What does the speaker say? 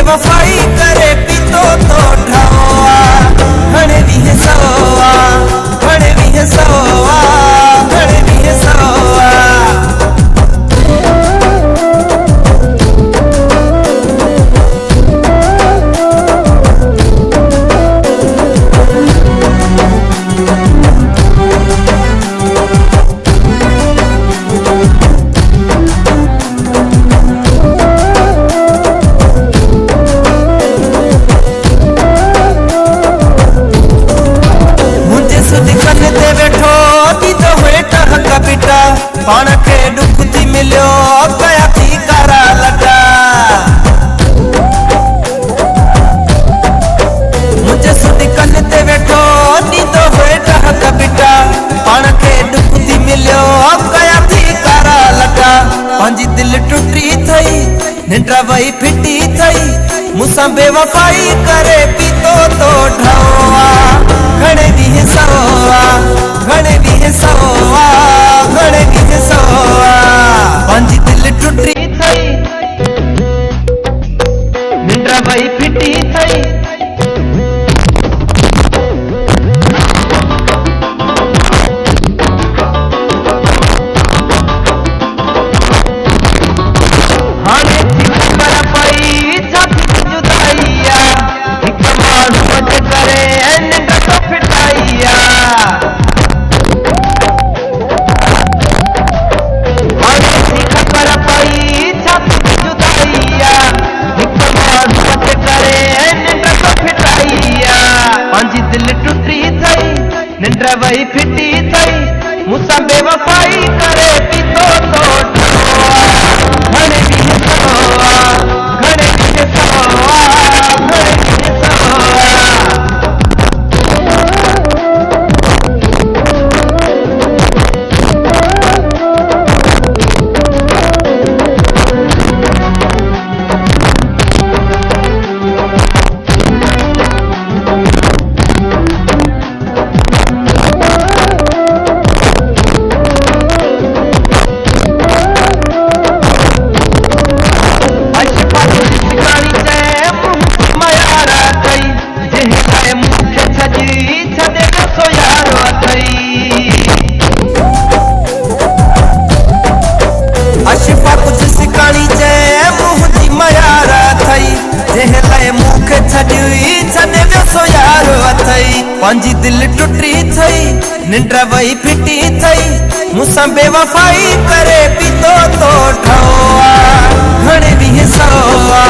बेवफाई करे पीतो तो ठावा घणे भी है सवा घणे भी है सवा घणे भी है सवा पाण के दुख थी मिलियो कया थी कारा लगा मुझे सुधी कन ते वेठो नींदो हुए डहक बिटा पाण के दुख थी मिलियो कया थी कारा लगा पंहिंजी दिल टुटी थई निंड्र वई फिटी थई मूंसां बेवफाई करे पीतो तो ढवा घणे ॾींहं सवा घणे ॾींहं सवा घणे ॾींहं सवा पंहिंजी दिल टुटी थई निंड्र वई फिटी थई निंड्र वही फिटी थई मूंसां बेवफाई करे पीतो तो ढवा घणे ॾींहं सवा घणे ॾींहं सवा घणे ॾींहं सवा अशिफा कुछ सिकाणी चए मुंहिंजी मयार थई जंहिं लाइ मूंखे छॾी छॾे वियो सो यार अथई पंहिंजी दिल टुटी थई निंड्र वई फिटी थई मूंसां बेवफाई करे पीतो तो ढवा घणे ॾींहं सवा